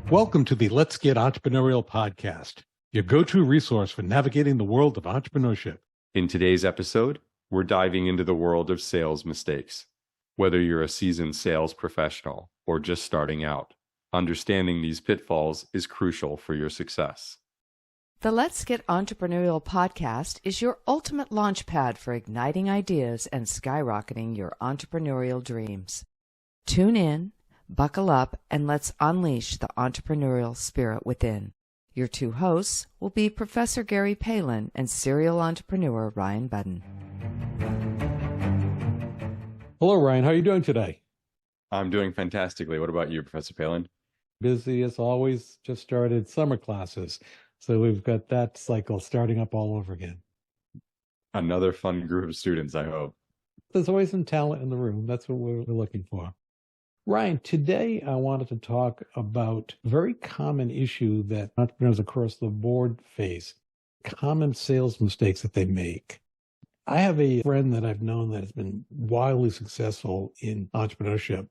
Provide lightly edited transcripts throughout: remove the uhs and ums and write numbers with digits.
Welcome to the Let's Get Entrepreneurial podcast, your go-to resource for navigating the world of entrepreneurship. In today's episode, we're diving into the world of sales mistakes. Whether you're a seasoned sales professional or just starting out, understanding these pitfalls is crucial for your success. The Let's Get Entrepreneurial podcast is your ultimate launchpad for igniting ideas and skyrocketing your entrepreneurial dreams. Tune in, buckle up, and let's unleash the entrepreneurial spirit within. Your two hosts will be Professor Gary Palin and serial entrepreneur Ryan Budden. Hello, Ryan. How are you doing today? I'm doing fantastically. What about you, Professor Palin? Busy as always. Just started summer classes, so we've got that cycle starting up all over again. Another fun group of students, I hope. There's always some talent in the room. That's what we're looking for. Ryan, today I wanted to talk about a very common issue that entrepreneurs across the board face, common sales mistakes that they make. I have a friend that I've known that has been wildly successful in entrepreneurship.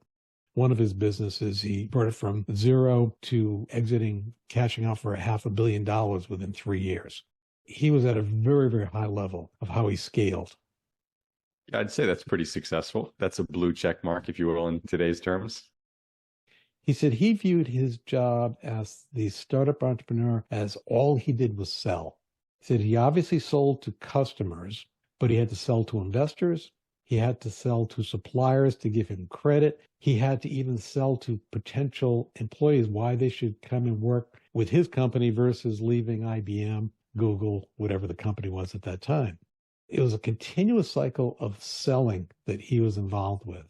One of his businesses, he brought it from zero to exiting, cashing out for $500 million within 3 years. He was at a very, very high level of how he scaled. I'd say that's pretty successful. That's a blue check mark, if you will, in today's terms. He said he viewed his job as the startup entrepreneur as all he did was sell. He said he obviously sold to customers, but he had to sell to investors. He had to sell to suppliers to give him credit. He had to even sell to potential employees why they should come and work with his company versus leaving IBM, Google, whatever the company was at that time. It was a continuous cycle of selling that he was involved with.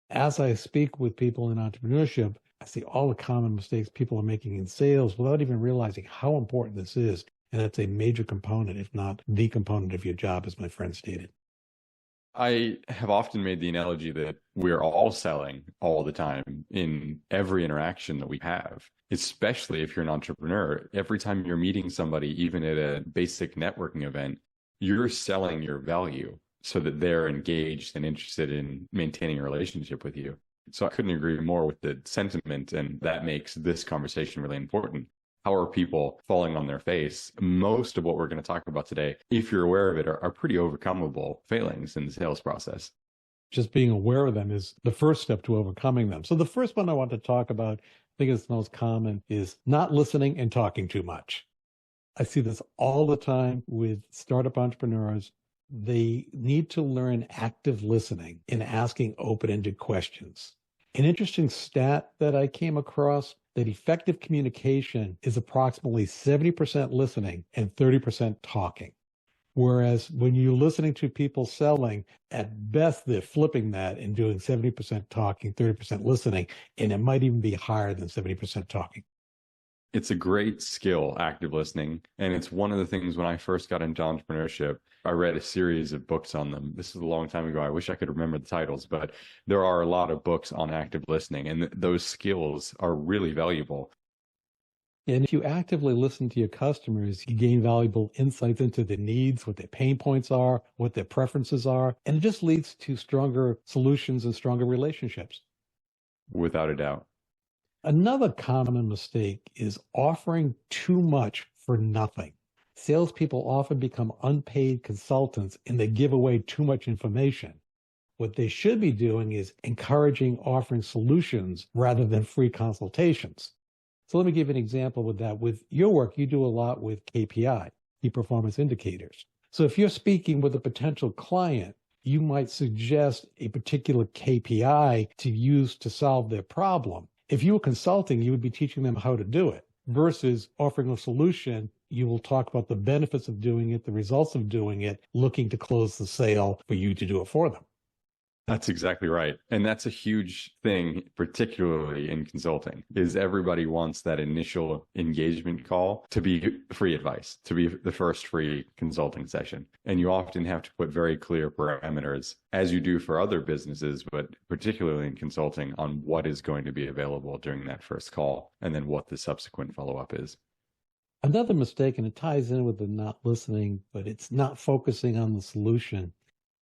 As I speak with people in entrepreneurship, I see all the common mistakes people are making in sales without even realizing how important this is. And that's a major component, if not the component of your job, as my friend stated. I have often made the analogy that we're all selling all the time in every interaction that we have, especially if you're an entrepreneur. Every time you're meeting somebody, even at a basic networking event, you're selling your value so that they're engaged and interested in maintaining a relationship with you. So I couldn't agree more with the sentiment, and that makes this conversation really important. How are people falling on their face? Most of what we're going to talk about today, if you're aware of it, are pretty overcomable failings in the sales process. Just being aware of them is the first step to overcoming them. So the first one I want to talk about, I think it's the most common, is not listening and talking too much. I see this all the time with startup entrepreneurs. They need to learn active listening and asking open-ended questions. An interesting stat that I came across, that effective communication is approximately 70% listening and 30% talking. Whereas when you're listening to people selling, at best they're flipping that and doing 70% talking, 30% listening, and it might even be higher than 70% talking. It's a great skill, active listening. And it's one of the things when I first got into entrepreneurship, I read a series of books on them. This is a long time ago. I wish I could remember the titles, but there are a lot of books on active listening, and those skills are really valuable. And if you actively listen to your customers, you gain valuable insights into their needs, what their pain points are, what their preferences are, and it just leads to stronger solutions and stronger relationships. Without a doubt. Another common mistake is offering too much for nothing. Salespeople often become unpaid consultants and they give away too much information. What they should be doing is encouraging offering solutions rather than free consultations. So let me give you an example with that. With your work, you do a lot with KPI, key performance indicators. So if you're speaking with a potential client, you might suggest a particular KPI to use to solve their problem. If you were consulting, you would be teaching them how to do it versus offering a solution. You will talk about the benefits of doing it, the results of doing it, looking to close the sale for you to do it for them. That's exactly right. And that's a huge thing, particularly in consulting, is everybody wants that initial engagement call to be free advice, to be the first free consulting session. And you often have to put very clear parameters, as you do for other businesses, but particularly in consulting, on what is going to be available during that first call and then what the subsequent follow-up is. Another mistake, and it ties in with the not listening, but it's not focusing on the solution.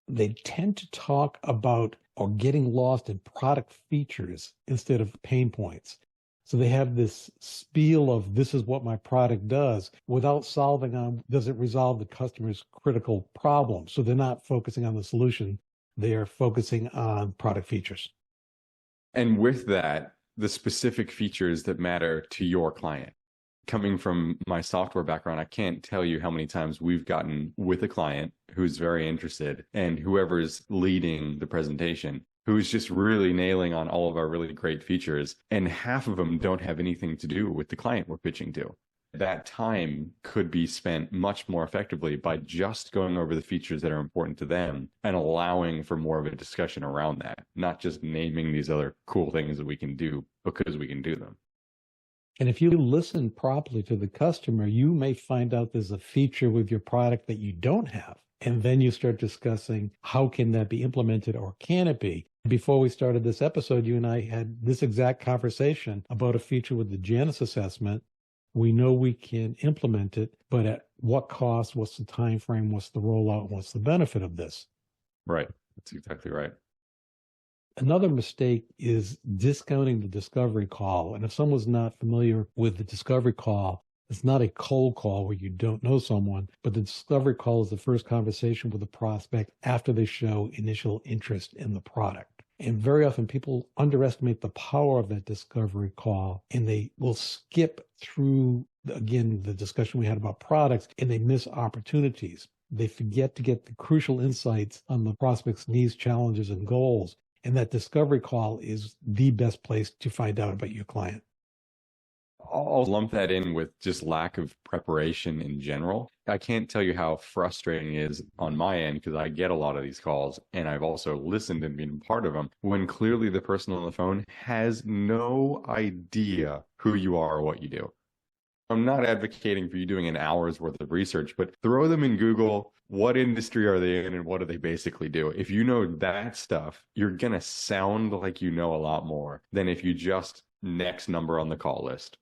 They tend to talk about or getting lost in product features instead of pain points. So they have this spiel of this is what my product does without solving on, does it resolve the customer's critical problem? So they're not focusing on the solution. They are focusing on product features. And with that, the specific features that matter to your client. Coming from my software background, I can't tell you how many times we've gotten with a client who's very interested and whoever's leading the presentation, who's just really nailing on all of our really great features. And half of them don't have anything to do with the client we're pitching to. That time could be spent much more effectively by just going over the features that are important to them and allowing for more of a discussion around that, not just naming these other cool things that we can do because we can do them. And if you listen properly to the customer, you may find out there's a feature with your product that you don't have. And then you start discussing how can that be implemented or can it be? Before we started this episode, you and I had this exact conversation about a feature with the Janus assessment. We know we can implement it, but at what cost? What's the time frame? What's the rollout? What's the benefit of this? Right. That's exactly right. Another mistake is discounting the discovery call. And if someone's not familiar with the discovery call, it's not a cold call where you don't know someone, but the discovery call is the first conversation with the prospect after they show initial interest in the product. And very often people underestimate the power of that discovery call, and they will skip through, again, the discussion we had about products, and they miss opportunities. They forget to get the crucial insights on the prospect's needs, challenges, and goals. And that discovery call is the best place to find out about your client. I'll lump that in with just lack of preparation in general. I can't tell you how frustrating it is on my end because I get a lot of these calls and I've also listened and been part of them when clearly the person on the phone has no idea who you are or what you do. I'm not advocating for you doing an hour's worth of research, but throw them in Google. What industry are they in and what do they basically do? If you know that stuff, you're going to sound like you know a lot more than if you just next number on the call list.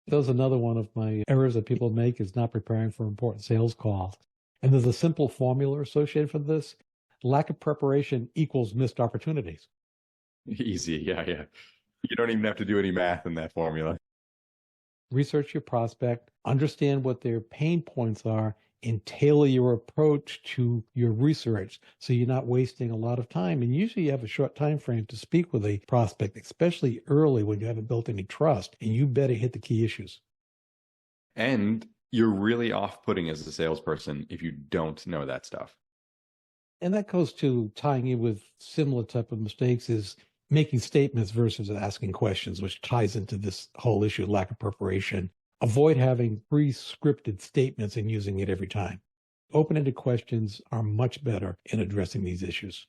That's another one of my errors that people make is not preparing for important sales calls. And there's a simple formula associated with this. Lack of preparation equals missed opportunities. Easy. Yeah. You don't even have to do any math in that formula. Research your prospect, understand what their pain points are, and tailor your approach to your research so you're not wasting a lot of time. And usually you have a short time frame to speak with a prospect, especially early when you haven't built any trust, and you better hit the key issues. And you're really off-putting as a salesperson if you don't know that stuff. And that goes to tying in with similar type of mistakes is making statements versus asking questions, which ties into this whole issue of lack of preparation. Avoid having pre-scripted statements and using it every time. Open-ended questions are much better in addressing these issues.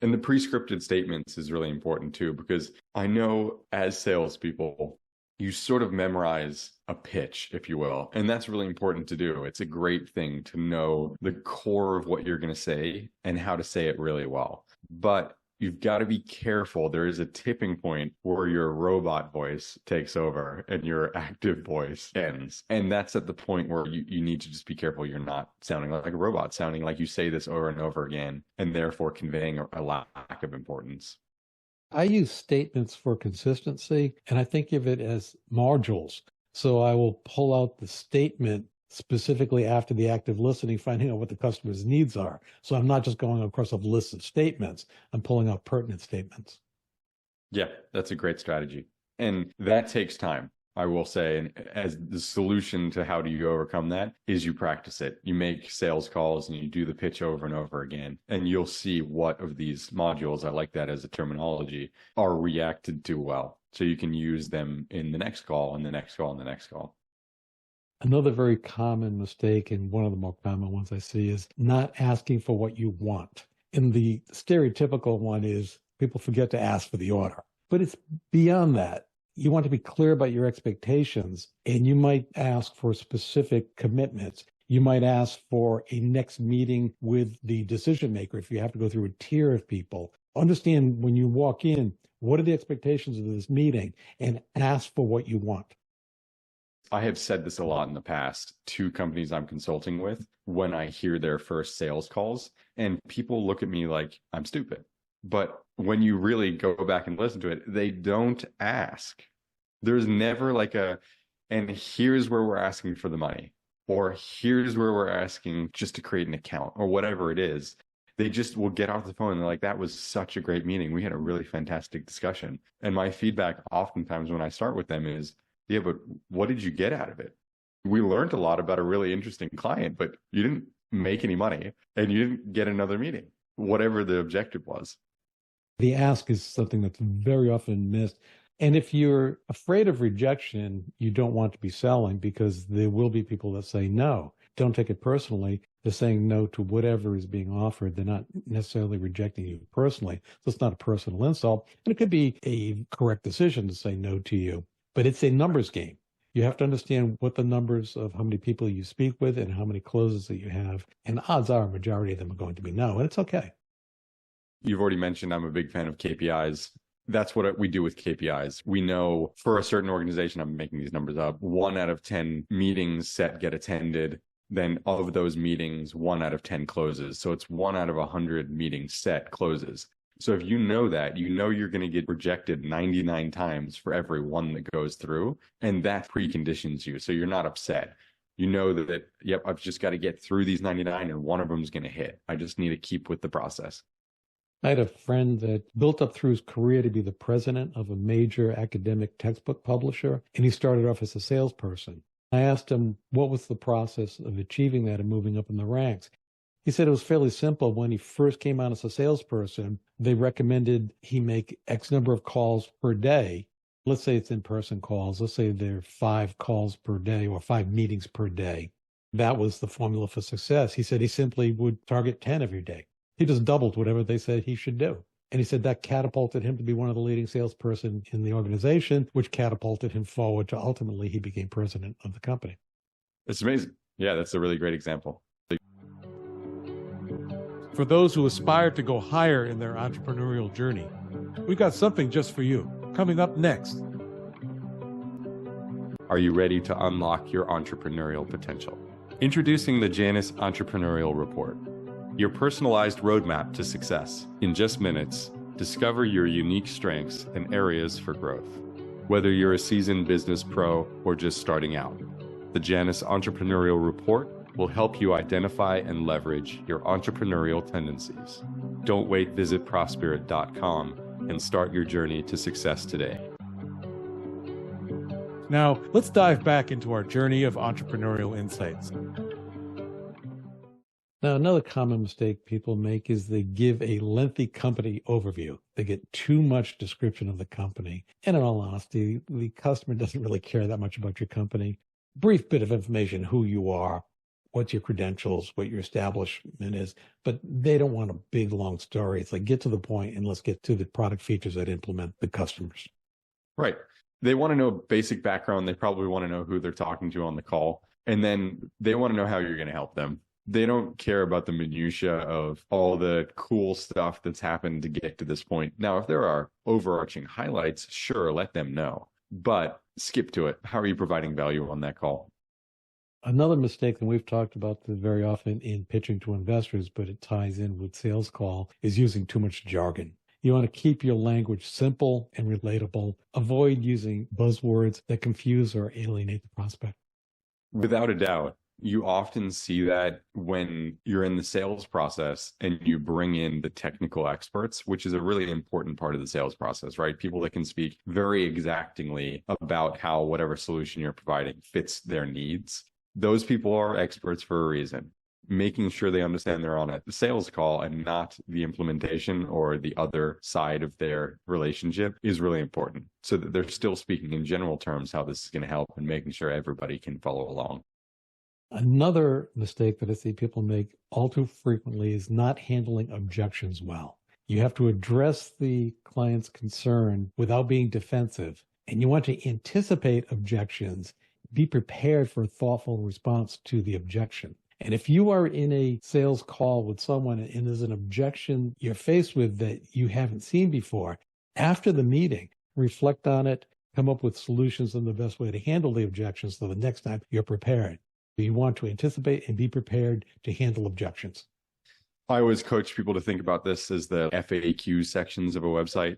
And the pre-scripted statements is really important too, because I know as salespeople, you sort of memorize a pitch, if you will, and that's really important to do. It's a great thing to know the core of what you're going to say and how to say it really well. But you've got to be careful. There is a tipping point where your robot voice takes over and your active voice ends. And that's at the point where you need to just be careful you're not sounding like a robot, sounding like you say this over and over again, and therefore conveying a lack of importance. I use statements for consistency, and I think of it as modules. So I will pull out the statement specifically after the active listening, finding out what the customer's needs are. So I'm not just going across a list of statements, I'm pulling out pertinent statements. Yeah, that's a great strategy. And that takes time, I will say. And as the solution to how do you overcome that is you practice it. You make sales calls and you do the pitch over and over again. And you'll see what of these modules, I like that as a terminology, are reacted to well. So you can use them in the next call and the next call and the next call. Another very common mistake, and one of the more common ones I see, is not asking for what you want. And the stereotypical one is people forget to ask for the order. But it's beyond that. You want to be clear about your expectations, and you might ask for specific commitments. You might ask for a next meeting with the decision maker if you have to go through a tier of people. Understand when you walk in, what are the expectations of this meeting, and ask for what you want. I have said this a lot in the past to companies I'm consulting with when I hear their first sales calls, and people look at me like I'm stupid. But when you really go back and listen to it, they don't ask There's never like and here's where we're asking for the money, or here's where we're asking just to create an account, or whatever it is. They just will get off the phone and they're like, that was such a great meeting. We had a really fantastic discussion. And my feedback oftentimes when I start with them is, yeah, but what did you get out of it? We learned a lot about a really interesting client, but you didn't make any money and you didn't get another meeting, whatever the objective was. The ask is something that's very often missed. And if you're afraid of rejection, you don't want to be selling, because there will be people that say no. Don't take it personally. They're saying no to whatever is being offered. They're not necessarily rejecting you personally. So it's not a personal insult. And it could be a correct decision to say no to you, but it's a numbers game. You have to understand what the numbers of how many people you speak with and how many closes that you have. And odds are a majority of them are going to be no, and it's okay. You've already mentioned I'm a big fan of KPIs. That's what we do with KPIs. We know for a certain organization, I'm making these numbers up, 1 out of 10 meetings set get attended. Then of those meetings, 1 out of 10 closes. So it's 1 out of 100 meetings set closes. So if you know that, you know you're going to get rejected 99 times for every one that goes through. And that preconditions you. So you're not upset. You know that, yep, I've just got to get through these 99 and one of them is going to hit. I just need to keep with the process. I had a friend that built up through his career to be the president of a major academic textbook publisher, and he started off as a salesperson. I asked him what was the process of achieving that and moving up in the ranks. He said it was fairly simple. When he first came out as a salesperson, they recommended he make X number of calls per day. Let's say it's in-person calls. Let's say there are 5 calls per day or 5 meetings per day. That was the formula for success. He said he simply would target 10 every day. He just doubled whatever they said he should do. And he said that catapulted him to be one of the leading salesperson in the organization, which catapulted him forward to ultimately he became president of the company. It's amazing. Yeah, that's a really great example. For those who aspire to go higher in their entrepreneurial journey, we've got something just for you. Coming up next. Are you ready to unlock your entrepreneurial potential? Introducing the Janus Entrepreneurial Report, your personalized roadmap to success. In just minutes, discover your unique strengths and areas for growth. Whether you're a seasoned business pro or just starting out, the Janus Entrepreneurial Report will help you identify and leverage your entrepreneurial tendencies. Don't wait, visit Prospirit.com and start your journey to success today. Now, let's dive back into our journey of entrepreneurial insights. Now, another common mistake people make is they give a lengthy company overview. They get too much description of the company. And in all honesty, the customer doesn't really care that much about your company. Brief bit of information, who you are, what's your credentials, what your establishment is, but they don't want a big, long story. It's like, get to the point and let's get to the product features that implement the customers. Right. They want to know basic background. They probably want to know who they're talking to on the call. And then they want to know how you're going to help them. They don't care about the minutia of all the cool stuff that's happened to get to this point. Now, if there are overarching highlights, sure, let them know, but skip to it. How are you providing value on that call? Another mistake that we've talked about very often in pitching to investors, but it ties in with sales call, is using too much jargon. You want to keep your language simple and relatable. Avoid using buzzwords that confuse or alienate the prospect. Without a doubt. You often see that when you're in the sales process and you bring in the technical experts, which is a really important part of the sales process, right? People that can speak very exactingly about how whatever solution you're providing fits their needs. Those people are experts for a reason. Making sure they understand they're on a sales call and not the implementation or the other side of their relationship is really important, so that they're still speaking in general terms how this is going to help and making sure everybody can follow along. Another mistake that I see people make all too frequently is not handling objections well. You have to address the client's concern without being defensive, and you want to anticipate objections, be prepared for a thoughtful response to the objection. And if you are in a sales call with someone and there's an objection you're faced with that you haven't seen before, after the meeting, reflect on it, come up with solutions and the best way to handle the objections so the next time you're prepared. You want to anticipate and be prepared to handle objections. I always coach people to think about this as the FAQ sections of a website.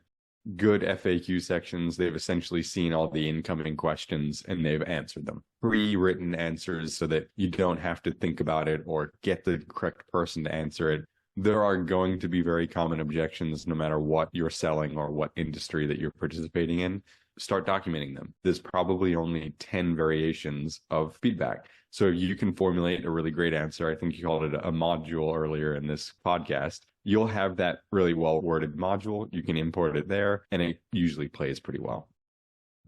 good FAQ sections. They've essentially seen all the incoming questions and they've answered them. Pre-written answers so that you don't have to think about it or get the correct person to answer it. There are going to be very common objections no matter what you're selling or what industry that you're participating in. Start documenting them. There's probably only 10 variations of feedback. So you can formulate a really great answer. I think you called it a module earlier in this podcast. You'll have that really well-worded module. You can import it there, and it usually plays pretty well.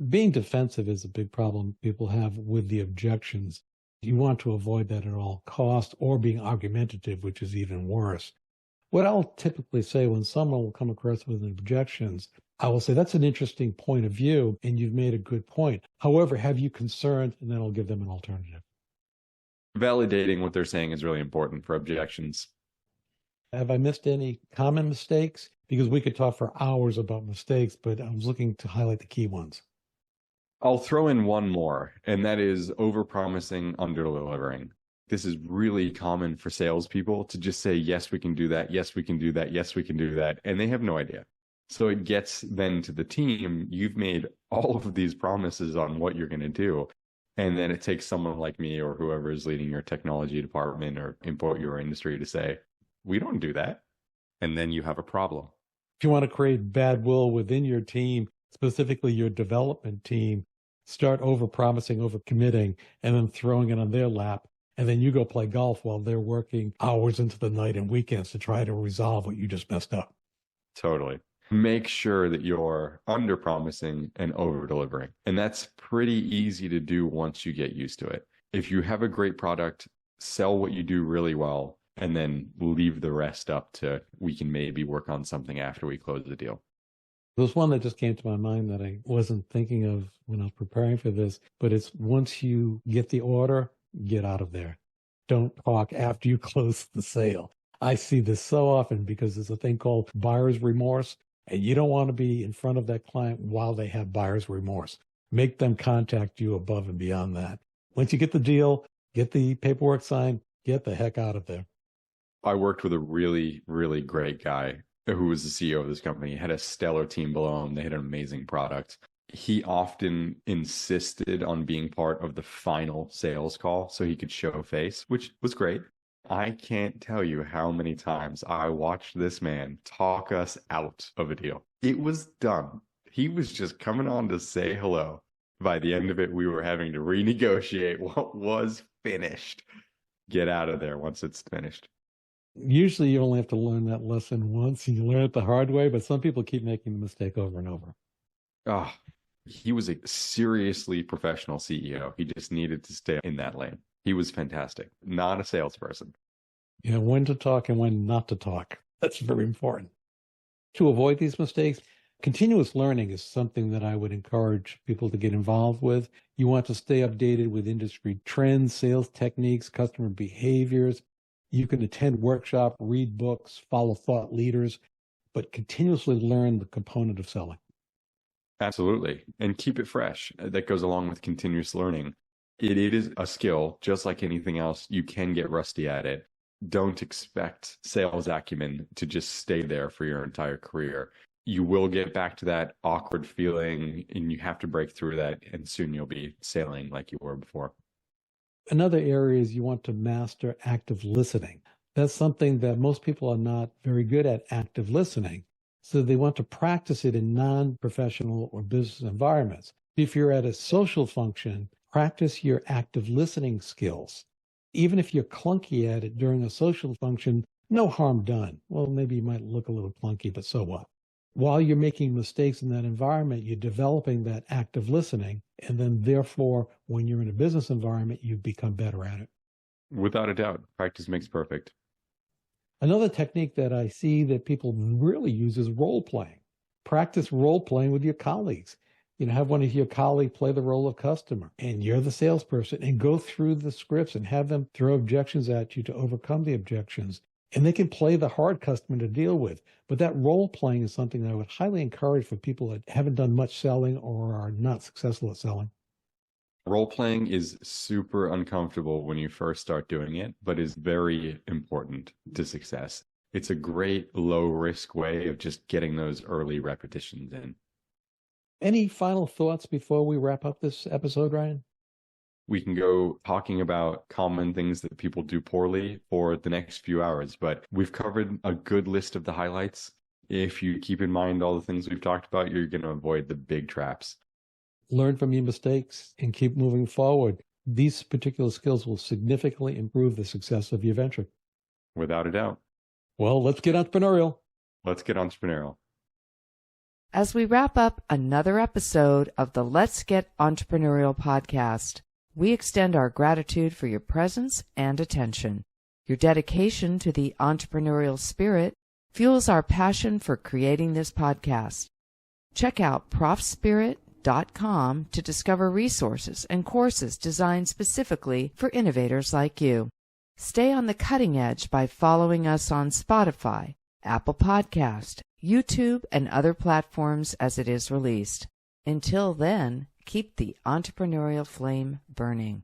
Being defensive is a big problem people have with the objections. You want to avoid that at all costs, or being argumentative, which is even worse. What I'll typically say when someone will come across with objections, I will say, that's an interesting point of view, and you've made a good point. However, have you concerned? And then I'll give them an alternative. Validating what they're saying is really important for objections. Have I missed any common mistakes? Because we could talk for hours about mistakes, but I was looking to highlight the key ones. I'll throw in one more, and that is overpromising, under-delivering. This is really common for salespeople to just say, yes, we can do that. Yes, we can do that. Yes, we can do that. And they have no idea. So it gets then to the team, you've made all of these promises on what you're going to do. And then it takes someone like me or whoever is leading your technology department or import your industry to say, we don't do that. And then you have a problem. If you want to create bad will within your team, specifically your development team, start over-promising, over-committing, and then throwing it on their lap. And then you go play golf while they're working hours into the night and weekends to try to resolve what you just messed up. Totally. Make sure that you're under-promising and over-delivering. And that's pretty easy to do once you get used to it. If you have a great product, sell what you do really well, and then leave the rest up to, we can maybe work on something after we close the deal. There's one that just came to my mind that I wasn't thinking of when I was preparing for this, but it's once you get the order, get out of there. Don't talk after you close the sale. I see this so often because there's a thing called buyer's remorse, and you don't want to be in front of that client while they have buyer's remorse. Make them contact you above and beyond that. Once you get the deal, get the paperwork signed, get the heck out of there. I worked with a really, really great guy who was the CEO of this company. He had a stellar team below him. They had an amazing product. He often insisted on being part of the final sales call so he could show face, which was great. I can't tell you how many times I watched this man talk us out of a deal. It was done. He was just coming on to say hello. By the end of it, we were having to renegotiate what was finished. Get out of there once it's finished. Usually you only have to learn that lesson once and you learn it the hard way, but some people keep making the mistake over and over. Oh, he was a seriously professional CEO. He just needed to stay in that lane. He was fantastic. Not a salesperson. You know, when to talk and when not to talk. That's very important. To avoid these mistakes, continuous learning is something that I would encourage people to get involved with. You want to stay updated with industry trends, sales techniques, customer behaviors. You can attend workshops, read books, follow thought leaders, but continuously learn the component of selling. Absolutely. And keep it fresh. That goes along with continuous learning. It is a skill, just like anything else. You can get rusty at it. Don't expect sales acumen to just stay there for your entire career. You will get back to that awkward feeling, and you have to break through that, and soon you'll be sailing like you were before. Another area is you want to master active listening. That's something that most people are not very good at, active listening. So they want to practice it in non-professional or business environments. If you're at a social function, practice your active listening skills. Even if you're clunky at it during a social function, no harm done. Well, maybe you might look a little clunky, but so what? While you're making mistakes in that environment, you're developing that active listening. And then therefore, when you're in a business environment, you become better at it. Without a doubt, practice makes perfect. Another technique that I see that people really use is role playing. Practice role playing with your colleagues. You know, have one of your colleagues play the role of customer and you're the salesperson, and go through the scripts and have them throw objections at you to overcome the objections. And they can play the hard customer to deal with. But that role playing is something that I would highly encourage for people that haven't done much selling or are not successful at selling. Role playing is super uncomfortable when you first start doing it, but is very important to success. It's a great low risk way of just getting those early repetitions in. Any final thoughts before we wrap up this episode, Ryan? We can go talking about common things that people do poorly for the next few hours, but we've covered a good list of the highlights. If you keep in mind all the things we've talked about, you're going to avoid the big traps. Learn from your mistakes and keep moving forward. These particular skills will significantly improve the success of your venture. Without a doubt. Well, let's get entrepreneurial. Let's get entrepreneurial. As we wrap up another episode of the Let's Get Entrepreneurial podcast, we extend our gratitude for your presence and attention. Your dedication to the entrepreneurial spirit fuels our passion for creating this podcast. Check out profspirit.com to discover resources and courses designed specifically for innovators like you. Stay on the cutting edge by following us on Spotify, Apple Podcast, YouTube, and other platforms as it is released. Until then, keep the entrepreneurial flame burning.